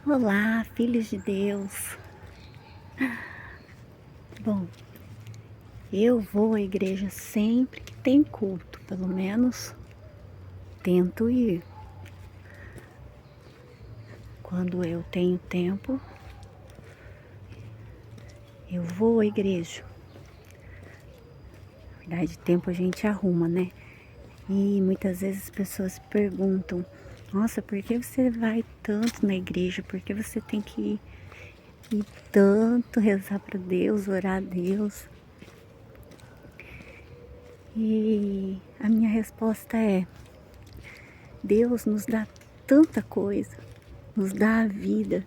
Olá, filhos de Deus. Bom, eu vou à igreja sempre que tem culto, pelo menos tento ir. Quando eu tenho tempo, eu vou à igreja. Na verdade, tempo a gente arruma, né? E muitas vezes as pessoas perguntam: nossa, por que você vai tanto na igreja? Por que você tem que ir tanto, rezar para Deus, orar a Deus? E a minha resposta é: Deus nos dá tanta coisa, nos dá a vida,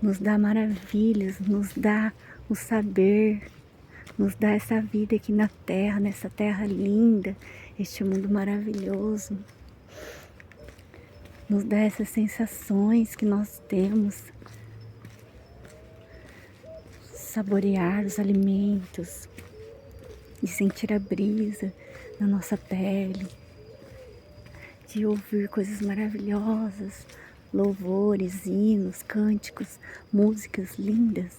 nos dá maravilhas, nos dá o saber, nos dá essa vida aqui na terra, nessa terra linda, este mundo maravilhoso. Nos dá essas sensações que nós temos, saborear os alimentos, de sentir a brisa na nossa pele, de ouvir coisas maravilhosas, louvores, hinos, cânticos, músicas lindas.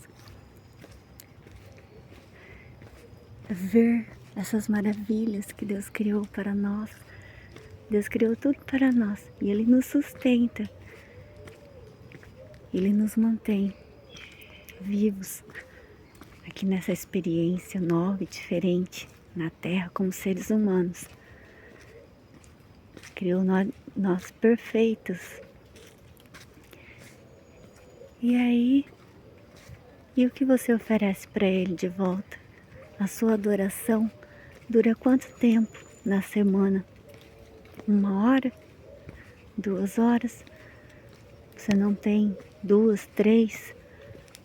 Ver essas maravilhas que Deus criou para nós. Deus criou tudo para nós e Ele nos sustenta. Ele nos mantém vivos aqui nessa experiência nova e diferente na Terra como seres humanos. Criou nós perfeitos. E aí, e o que você oferece para Ele de volta? A sua adoração dura quanto tempo na semana? 1 hora? 2 horas? Você não tem 2, 3,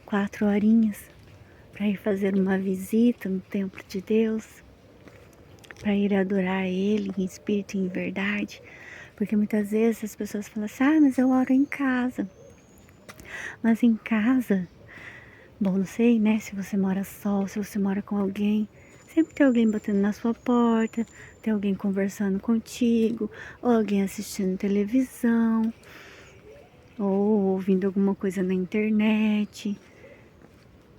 4 horinhas para ir fazer uma visita no templo de Deus? Para ir adorar Ele em espírito e em verdade? Porque muitas vezes as pessoas falam assim: ah, mas eu oro em casa. Mas em casa, bom, não sei, né, se você mora só, se você mora com alguém, sempre tem alguém batendo na sua porta, tem alguém conversando contigo, ou alguém assistindo televisão, ou ouvindo alguma coisa na internet.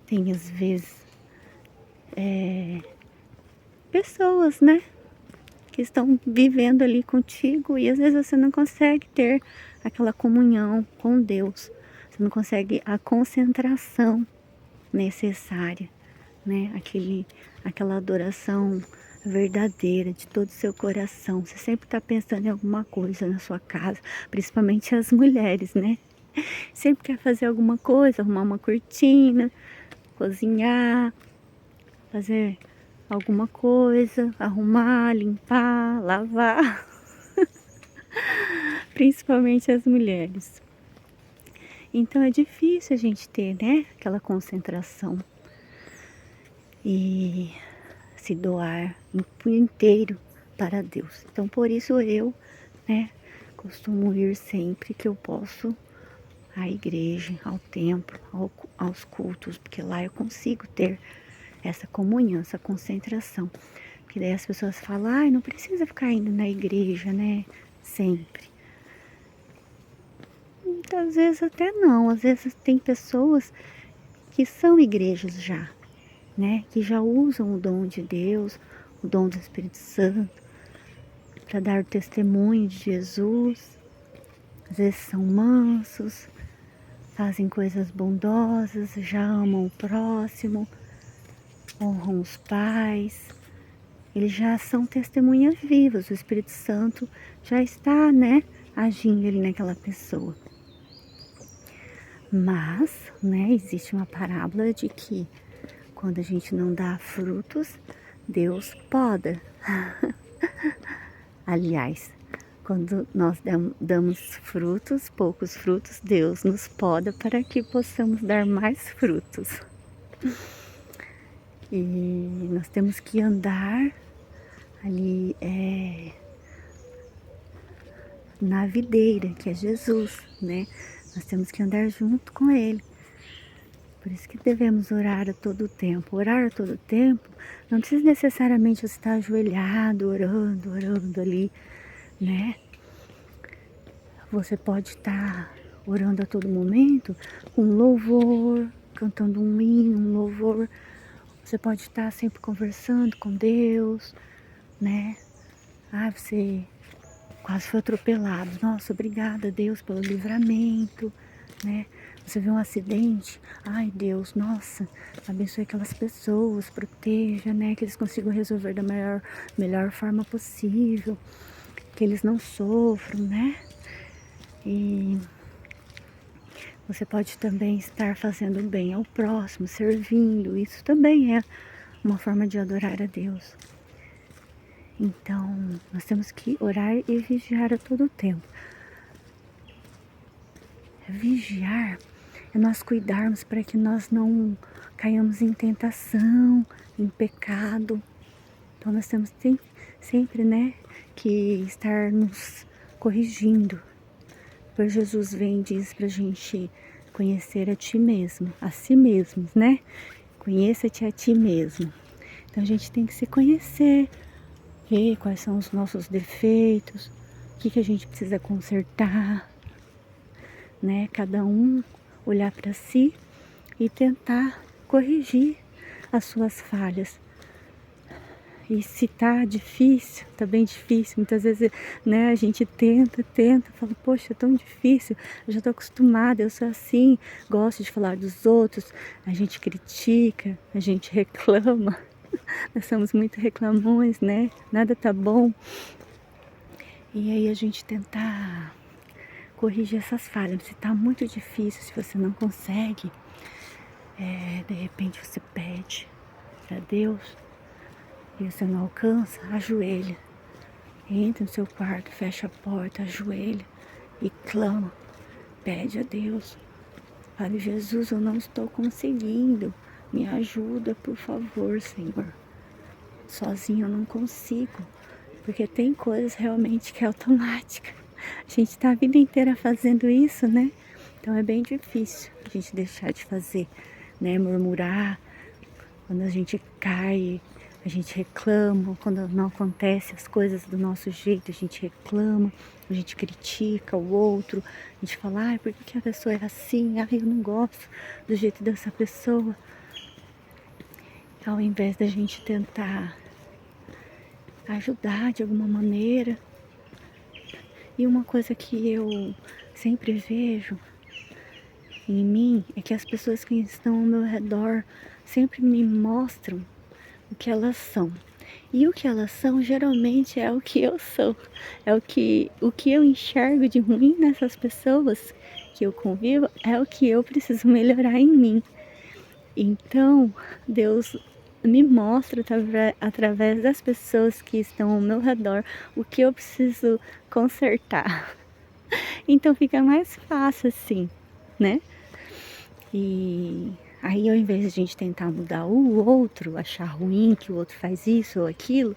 Tem às vezes pessoas, né, que estão vivendo ali contigo e às vezes você não consegue ter aquela comunhão com Deus, você não consegue a concentração necessária, né, aquela adoração verdadeira de todo o seu coração. Você sempre está pensando em alguma coisa na sua casa, principalmente as mulheres, né? Sempre quer fazer alguma coisa, arrumar uma cortina, cozinhar, fazer alguma coisa, arrumar, limpar, lavar. Principalmente as mulheres. Então é difícil a gente ter, né, aquela concentração e se doar por inteiro para Deus. Então por isso eu, né, costumo ir sempre que eu posso à igreja, ao templo, aos cultos, porque lá eu consigo ter essa comunhão, essa concentração. Porque daí as pessoas falam: ai, não precisa ficar indo na igreja, né, sempre. Muitas vezes até não, às vezes tem pessoas que são igrejas já, né, que já usam o dom de Deus, o dom do Espírito Santo, para dar o testemunho de Jesus. Às vezes são mansos, fazem coisas bondosas, já amam o próximo, honram os pais. Eles já são testemunhas vivas, o Espírito Santo já está, né, agindo ali naquela pessoa. Mas, né, existe uma parábola de que quando a gente não dá frutos, Deus poda. Aliás, quando nós damos frutos, poucos frutos, Deus nos poda para que possamos dar mais frutos. E nós temos que andar ali na videira, que é Jesus, né? Nós temos que andar junto com Ele. Por isso que devemos orar a todo tempo. Orar a todo tempo não precisa necessariamente você estar ajoelhado, orando ali, né? Você pode estar orando a todo momento, com louvor, cantando um hino, um louvor. Você pode estar sempre conversando com Deus, né? Você quase foi atropelado. Nossa, obrigada, Deus, pelo livramento, né? Você vê um acidente, ai Deus, nossa, abençoe aquelas pessoas, proteja, né? Que eles consigam resolver da melhor forma possível, que eles não sofram, né? E você pode também estar fazendo bem ao próximo, servindo, isso também é uma forma de adorar a Deus. Então, nós temos que orar e vigiar a todo tempo. Vigiar é nós cuidarmos para que nós não caiamos em tentação, em pecado. Então nós temos sempre, né, que estar nos corrigindo. Pois Jesus vem e diz pra gente conhecer a ti mesmo, a si mesmos, né? Conheça-te a ti mesmo. Então a gente tem que se conhecer, ver quais são os nossos defeitos, o que a gente precisa consertar, né? Cada um olhar para si e tentar corrigir as suas falhas. E se tá difícil, tá bem difícil, muitas vezes, né, a gente tenta, fala, poxa, é tão difícil, eu já tô acostumada, eu sou assim, gosto de falar dos outros, a gente critica, a gente reclama, nós somos muito reclamões, né, nada tá bom. E aí a gente tentar corrigir essas falhas. Se tá muito difícil, se você não consegue, de repente você pede para Deus e você não alcança, ajoelha. Entra no seu quarto, fecha a porta, ajoelha e clama. Pede a Deus. Fale, Jesus, eu não estou conseguindo. Me ajuda, por favor, Senhor. Sozinho eu não consigo. Porque tem coisas realmente que é automática. A gente tá a vida inteira fazendo isso, né? Então é bem difícil a gente deixar de fazer, né? Murmurar. Quando a gente cai, a gente reclama. Quando não acontece as coisas do nosso jeito, a gente reclama. A gente critica o outro. A gente fala, ai, por que a pessoa é assim? Ai, eu não gosto do jeito dessa pessoa. Ao invés da gente tentar ajudar de alguma maneira. E uma coisa que eu sempre vejo em mim é que as pessoas que estão ao meu redor sempre me mostram o que elas são. E o que elas são geralmente é o que eu sou. É o que eu enxergo de ruim nessas pessoas que eu convivo, é o que eu preciso melhorar em mim. Então, Deus me mostra através das pessoas que estão ao meu redor o que eu preciso consertar. Então fica mais fácil assim, né? E aí ao invés de a gente tentar mudar o outro, achar ruim que o outro faz isso ou aquilo,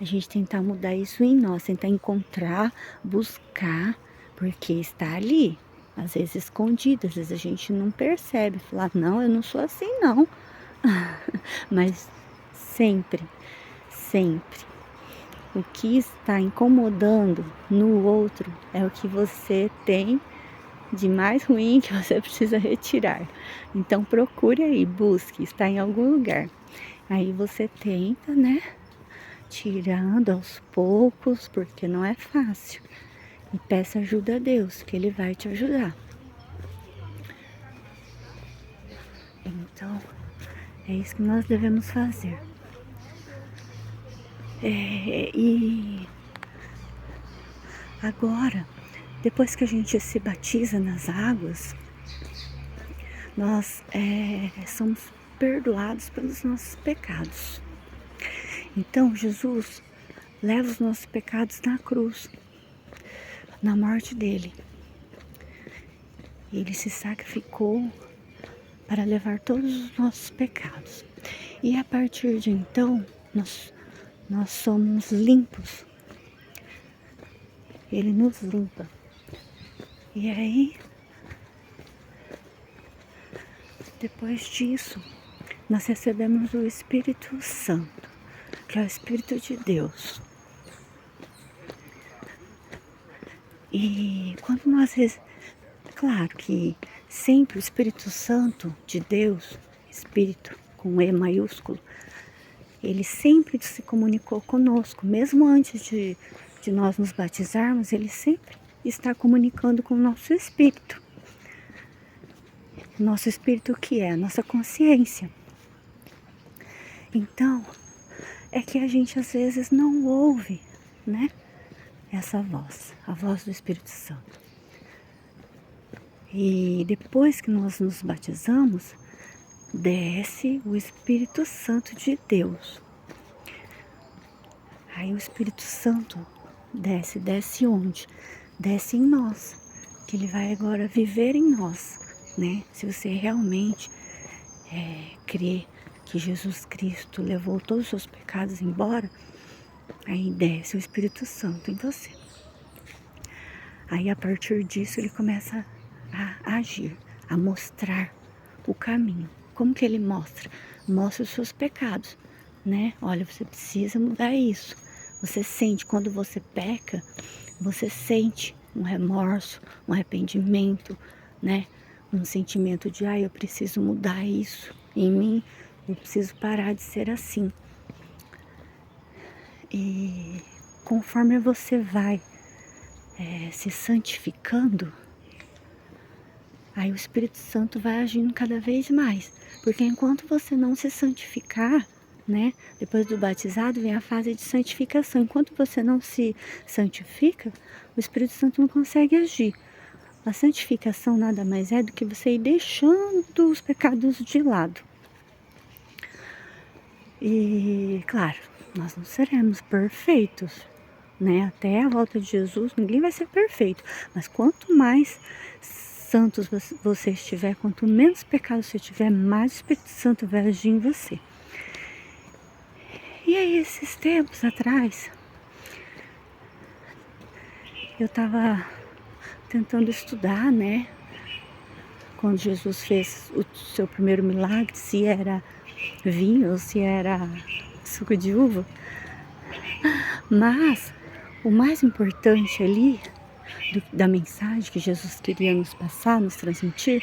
a gente tentar mudar isso em nós, tentar encontrar, buscar, porque está ali, às vezes escondido, às vezes a gente não percebe, falar, não, eu não sou assim não. Mas sempre, o que está incomodando no outro é o que você tem de mais ruim que você precisa retirar. Então procure aí, busque, está em algum lugar. Aí você tenta, né? Tirando aos poucos, porque não é fácil. E peça ajuda a Deus, que Ele vai te ajudar. Então, é isso que nós devemos fazer. E agora, depois que a gente se batiza nas águas, nós somos perdoados pelos nossos pecados. Então, Jesus leva os nossos pecados na cruz, na morte dele. Ele se sacrificou para levar todos os nossos pecados. E a partir de então, nós somos limpos. Ele nos limpa. E aí, depois disso, nós recebemos o Espírito Santo, que é o Espírito de Deus. E quando nós claro que sempre o Espírito Santo de Deus, Espírito com E maiúsculo, ele sempre se comunicou conosco, mesmo antes de nós nos batizarmos, ele sempre está comunicando com o nosso espírito. Nosso espírito que é a nossa consciência. Então, é que a gente às vezes não ouve, né? Essa voz, a voz do Espírito Santo. E depois que nós nos batizamos, desce o Espírito Santo de Deus. Aí o Espírito Santo desce onde? Desce em nós, que ele vai agora viver em nós, né? Se você realmente crê que Jesus Cristo levou todos os seus pecados embora, aí desce o Espírito Santo em você. Aí a partir disso ele começa a agir, a mostrar o caminho. Como que ele mostra? Mostra os seus pecados, né? Olha, você precisa mudar isso. Você sente, quando você peca, você sente um remorso, um arrependimento, né? Um sentimento de, eu preciso mudar isso em mim, eu preciso parar de ser assim. E conforme você vai se santificando, aí o Espírito Santo vai agindo cada vez mais. Porque enquanto você não se santificar, né? Depois do batizado vem a fase de santificação. Enquanto você não se santifica, o Espírito Santo não consegue agir. A santificação nada mais é do que você ir deixando os pecados de lado. E, claro, nós não seremos perfeitos, né? Até a volta de Jesus, ninguém vai ser perfeito. Mas quanto mais santos você estiver, quanto menos pecado você tiver, mais o Espírito Santo vai agir em você. E aí, esses tempos atrás, eu estava tentando estudar, né? Quando Jesus fez o seu primeiro milagre, se era vinho ou se era suco de uva. Mas o mais importante ali, da mensagem que Jesus queria nos passar, nos transmitir,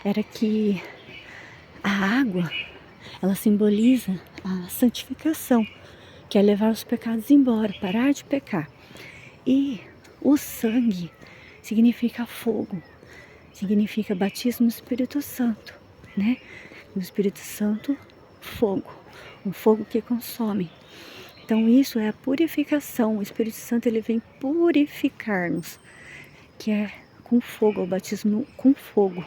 era que a água, ela simboliza a santificação, que é levar os pecados embora, parar de pecar. E o sangue significa fogo, significa batismo no Espírito Santo, né? O Espírito Santo, fogo, um fogo que consome. Então isso é a purificação. O Espírito Santo, ele vem purificar-nos, que é com fogo, o batismo com fogo.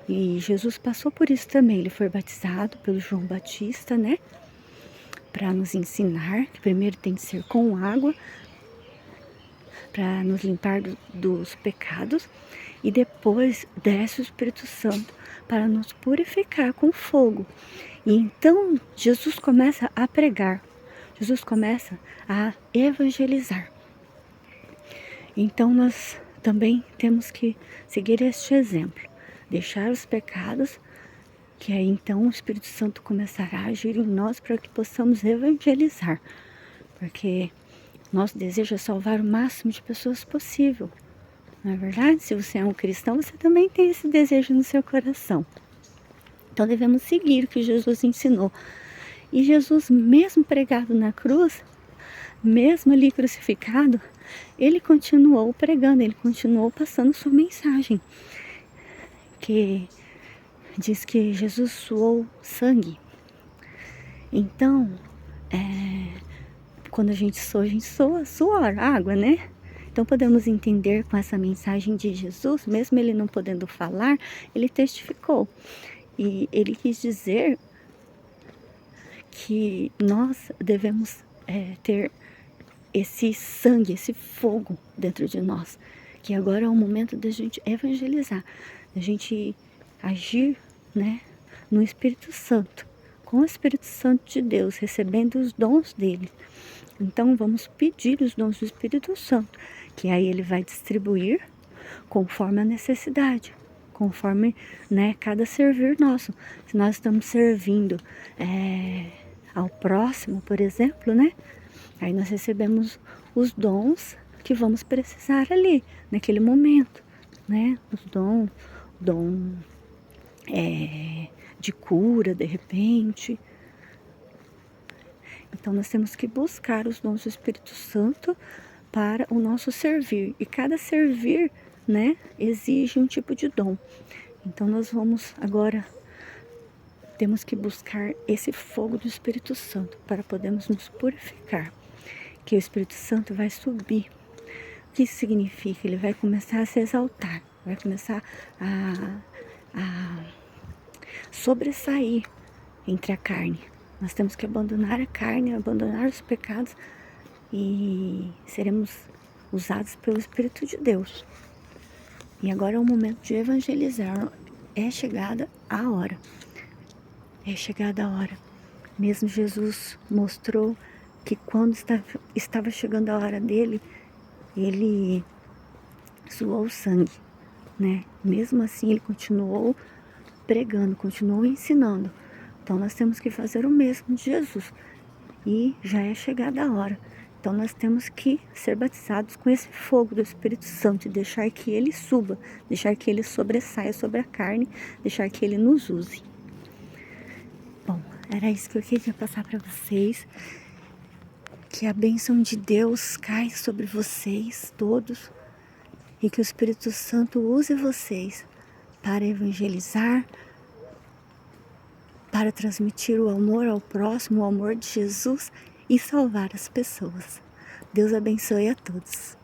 E Jesus passou por isso também. Ele foi batizado pelo João Batista, né? Para nos ensinar que primeiro tem que ser com água, para nos limpar dos pecados, e depois desce o Espírito Santo para nos purificar com fogo. E então Jesus começa a pregar, Jesus começa a evangelizar. Então nós também temos que seguir este exemplo, deixar os pecados, que aí então o Espírito Santo começará a agir em nós para que possamos evangelizar, porque nosso desejo é salvar o máximo de pessoas possível. Não é verdade? Se você é um cristão, você também tem esse desejo no seu coração. Então devemos seguir o que Jesus ensinou. E Jesus, mesmo pregado na cruz, mesmo ali crucificado, ele continuou pregando, ele continuou passando sua mensagem. Que diz que Jesus suou sangue. Então, quando a gente soa suor, água, né? Então podemos entender com essa mensagem de Jesus, mesmo ele não podendo falar, ele testificou. E ele quis dizer que nós devemos ter esse sangue, esse fogo dentro de nós. Que agora é o momento da gente evangelizar, da gente agir, né, no Espírito Santo, com o Espírito Santo de Deus, recebendo os dons dele. Então vamos pedir os dons do Espírito Santo, que aí ele vai distribuir conforme a necessidade, conforme, né, cada servir nosso. Se nós estamos servindo ao próximo, por exemplo, né, aí nós recebemos os dons que vamos precisar ali, naquele momento, né? Os dom de cura, de repente. Então nós temos que buscar os dons do Espírito Santo para o nosso servir. E cada servir, né, exige um tipo de dom. Então nós vamos agora, temos que buscar esse fogo do Espírito Santo para podermos nos purificar. Que o Espírito Santo vai subir. O que isso significa? Ele vai começar a se exaltar, vai começar a sobressair entre a carne. Nós temos que abandonar a carne, abandonar os pecados e seremos usados pelo Espírito de Deus. E agora é o momento de evangelizar. É chegada a hora. É chegada a hora. Mesmo Jesus mostrou que quando estava chegando a hora dele, ele suou sangue, né? Mesmo assim, ele continuou pregando, continuou ensinando. Então nós temos que fazer o mesmo de Jesus. E já é chegada a hora. Então nós temos que ser batizados com esse fogo do Espírito Santo e deixar que ele suba, deixar que ele sobressaia sobre a carne, deixar que ele nos use. Bom, era isso que eu queria passar para vocês. Que a bênção de Deus caia sobre vocês todos e que o Espírito Santo use vocês para evangelizar, para transmitir o amor ao próximo, o amor de Jesus e salvar as pessoas. Deus abençoe a todos.